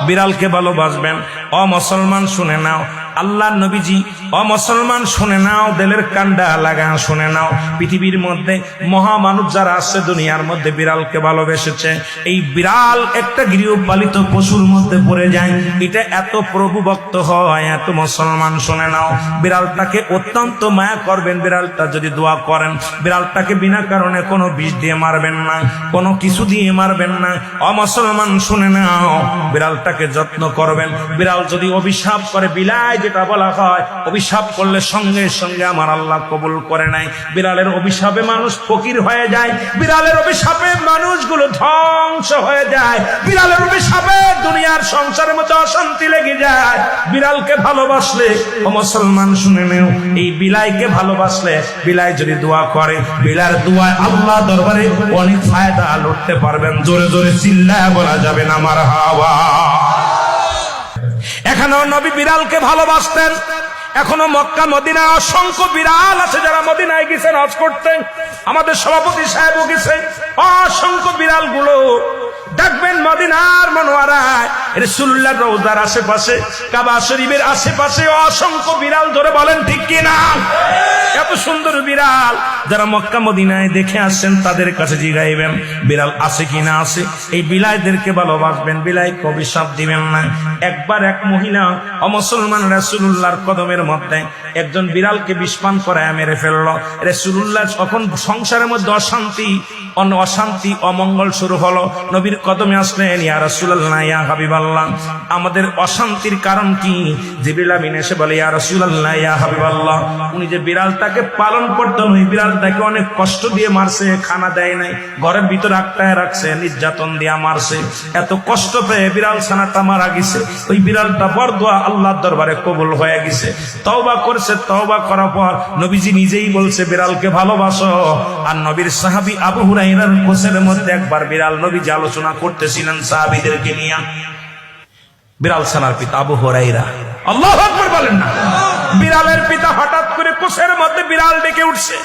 বিড়ালকে ভালোবাসবেন। ও মুসলমান শুনে নাও, আল্লাহ নবীজি, ও মুসলমান শুনে নাও, দিলের কান্ডা লাগা শুনে নাও, পৃথিবীর মধ্যে মহামানব যারা আছে দুনিয়ার মধ্যে বিড়ালকে ভালোবেসেছে। এই বিড়াল একটা গৃহপালিত পশুর মধ্যে পড়ে যায়, এটা এত প্রভুভক্ত হয়, এত মুসলমান শুনে নাও, বিড়ালটাকে অত্যন্ত মায়া করবেন। বিড়ালটা যদি দোয়া করেন, বিড়ালটাকে বিনা কারণে কোনো বিষ দিয়ে মারবেন না, কোনো কিছু দিয়ে মারবেন না। ও মুসলমান শুনে নাও, বিড়ালটাকে যত্ন করবেন। বিড়াল যদি অভিশাপ করে, বিলাই যেটা বলা হয়, অভিশাপ করলে সঙ্গে সঙ্গে আমার আল্লাহ কবুল করে নাই। বিড়ালের অভিশাপে মানুষ ফকির হয়ে যায়, বিড়ালের অভিশাপে মানুষগুলো ধ্বংস হয়ে যায়, বিড়ালের অভিশাপে দুনিয়ার সংসারের মধ্যে অশান্তি লেগে যায়। বিড়ালকে ভালোবাসলে, ও মুসলমান শুনে নেও, এই বিলাইকে ভালোবাসলে, বিলাই যদি দোয়া করে, বিলার দোয়ায় আল্লাহ দরবারে অনেক ফায়দা লুটতে পারবেন। জোরে জোরে চিল্লায় বলা যাবে না মারহাবা। এখানেও নবী বিড়ালকে ভালোবাসতেন। এখনো মক্কা মদিনা অসংখ্য বিড়াল আছে যারা মদিনায় গেছেন হজ করতে। আমাদের সভাপতি সাহেবও গেছেন। অসংখ্য বিড়াল গুলো দেখবেন মদিনার মনোয়ারায়, রাসূলুল্লাহর রওজার আশেপাশে, কাবা শরীফের আশেপাশে অসংখ্য বিড়াল। ধরে বলেন ঠিক কিনা? এত সুন্দর বিড়াল যারা মক্কা মদিনায় দেখে আসছেন তাদের কাছে জিগাইবেন বিড়াল আছে কিনা আছে। এই বিলাইদেরকে ভালোবাসবেন, বিলাইকে অভিশাপ দিবেন না। একবার এক মহিলা অমুসলমান রাসূলুল্লাহর কদমের মধ্যে একজন বিড়ালকে বিষপান করায় মেরে ফেললো। রাসূলুল্লাহ তখন সংসারের মধ্যে অশান্তি অমঙ্গল শুরু হলো। নবীর কদমে আসলেন, ইয়া রাসূলুল্লাহ, ইয়া হাবিবাল্লাহ, আমাদের অশান্তির কারণ কি? জিবরিল আমিন এসে বলে, ইয়া রাসূলুল্লাহ, ইয়া হাবিবাল্লাহ, উনি যে বিড়ালটাকে পালন করতেন, ওই বিড়ালটাকে অনেক কষ্ট দিয়ে মারছে, খানা দেয় নাই, ঘরের ভিতর আটকায় রাখছে, নির্যাতন দিয়া মারছে। এত কষ্ট পেয়ে বিড়াল ছানাটা মারা গেছে। ওই বিড়ালটা বরদোয়া আল্লাহর দরবারে কবুল হয়ে গেছে। তওবা করছে, তওবা করার পর নবীজি নিজেই বলছে বিড়ালকে ভালোবাসো। আর নবীর সাহাবী আবু হুরায়রার কোসের মধ্যে একবার বিড়াল নবীজি আলোচনা করতেছিলেন সাহাবীদেরকে নিয়ে। বিড়াল ছানার পিতা আবু হুরায়রা, আল্লাহু আকবার বলেন না। বিড়ালের পিতা হঠাৎ করে কোসের মধ্যে বিড়াল ডেকে উঠছে।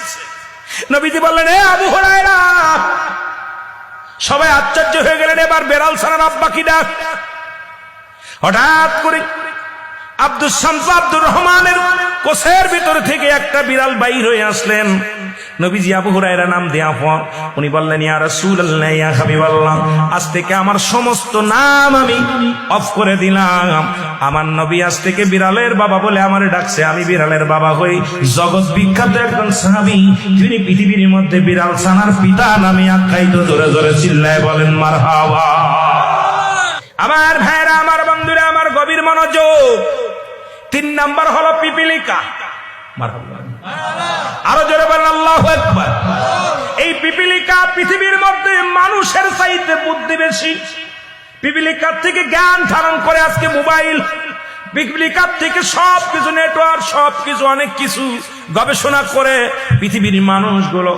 নবীজি বললেন, এ আবু হুরায়রা। সবাই আশ্চর্য হয়ে গেলেন, এবার বিড়াল ছানার আব্বা কি ডাক। হঠাৎ করে আব্দুস শামস আব্দুর রহমানের কোসের ভিতর থেকে একটা বিড়াল বাইর হয়ে আসলেন। নবীজি আবু হুরায়রা নাম দেয়া পর উনি বললেন, ইয়া রাসূলুল্লাহ, ইয়া হাবিবাল্লাহ, আজ থেকে আমার সমস্ত নাম আমি অফ করে দিলাম। আমার নবী আজ থেকে বিড়ালের বাবা বলে আমারে ডাকছে, আমি বিড়ালের বাবা হই। জগৎ বিখ্যাত একজন সাহাবী, তিনি পৃথিবীর মধ্যে বিড়াল ছানার পিতা নামে আখ্যায়িত। জোরে জোরে চিল্লায় বলেন মারহাবা। আমার ভাইরা, আমার বন্ধুরা, আমার গভীর মনোযোগ। 3 নাম্বার হলো পিপিলিকা। মারহাবা। আরো জোরে বলেন আল্লাহু আকবার। এই পিপিলিকা পৃথিবীর মধ্যে মানুষের চাইতে বুদ্ধি বেশি। পিপিলিকার থেকে জ্ঞান ধারণ করে আজকে মোবাইল, পিপিলিকার থেকে সবকিছু নেটওয়ার্ক, সবকিছু অনেক কিছু গবেষণা করে পৃথিবীর মানুষগুলো